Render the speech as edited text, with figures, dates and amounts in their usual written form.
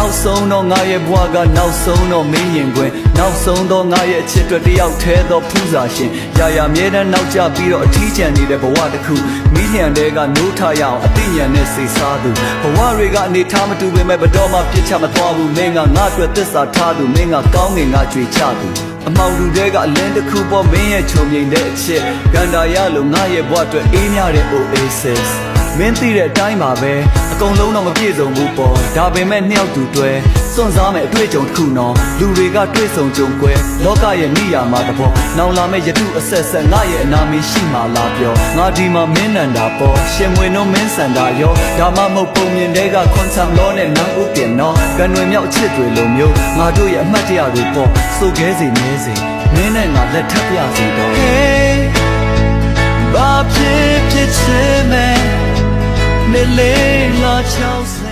နောက်ဆုံးတော့ငါရဲ့ဘဝကနောက်ဆုံးတော့မင်းရင်ခွင်နောက်ဆုံးတော့ငါရဲ့အချစ်တွေတယောက်ထဲသောဖူးစာရှင်ရာရာမြဲတမ်းနောက်ကျပြီးတော့အထီးကျန်နေတဲ့ဘဝတစ်ခုမိလျံတွေကနိုးထရအောင်အသိဉာဏ်နဲ့စိတ်စားသူဘဝတွေကအနေထားမတူပေမဲ့ဘတော်မှပြစ်ချမသွားဘူးမင်းကငါအတွက်သစ္စာထားသူမင်းကကောင်းငင်ငါကြွေချသူအမောင်လူတွေကအလင်းတစ်ခုပေါ်မင်းရဲ့ချုံမြိန်တဲ့အချစ်ကန္တာရလို့ငါရဲ့ဘဝအတွက်အေးမြတဲ့ Oasis မင်းသိတဲ့အတိုင်းပါပဲအကုန်လုံးတော့မပြည့်စုံဘူးပေါ့ဒါပေမဲ့နှစ်ယောက်တူတွဲစွန့်စားမဲ့အတွေ့အကြုံတစ်ခုနော်လူတွေကတွေ့ဆုံကြုံကွဲလောကရဲ့မိယာမှာတဘောနောင်လာမဲ့ယထုအဆက်ဆက်ငါရဲ့အနာမည်ရှိမှလားပြောငါဒီမှာမင်းနန္တာပေါ့ရှင်မွေနှုံးမင်းစန္ဒာရောဒါမှမဟုတ်ပုံမြင်တဲ့ကခွန်ဆမ်လောနဲ့နန်းဦးတင်နော်ကန်ွယ်မြောက်အချစ်တွေလိုမျိုးငါတို့ရဲ့အမှတ်တရတွေပေါ့စိုးခဲစေနေစေမင်းနဲ့ငါလက်ထပ်ပြစီတော့ Hey ဘာဖြစ်ဖြစ်ချင်မဲနေလေလာချောင်း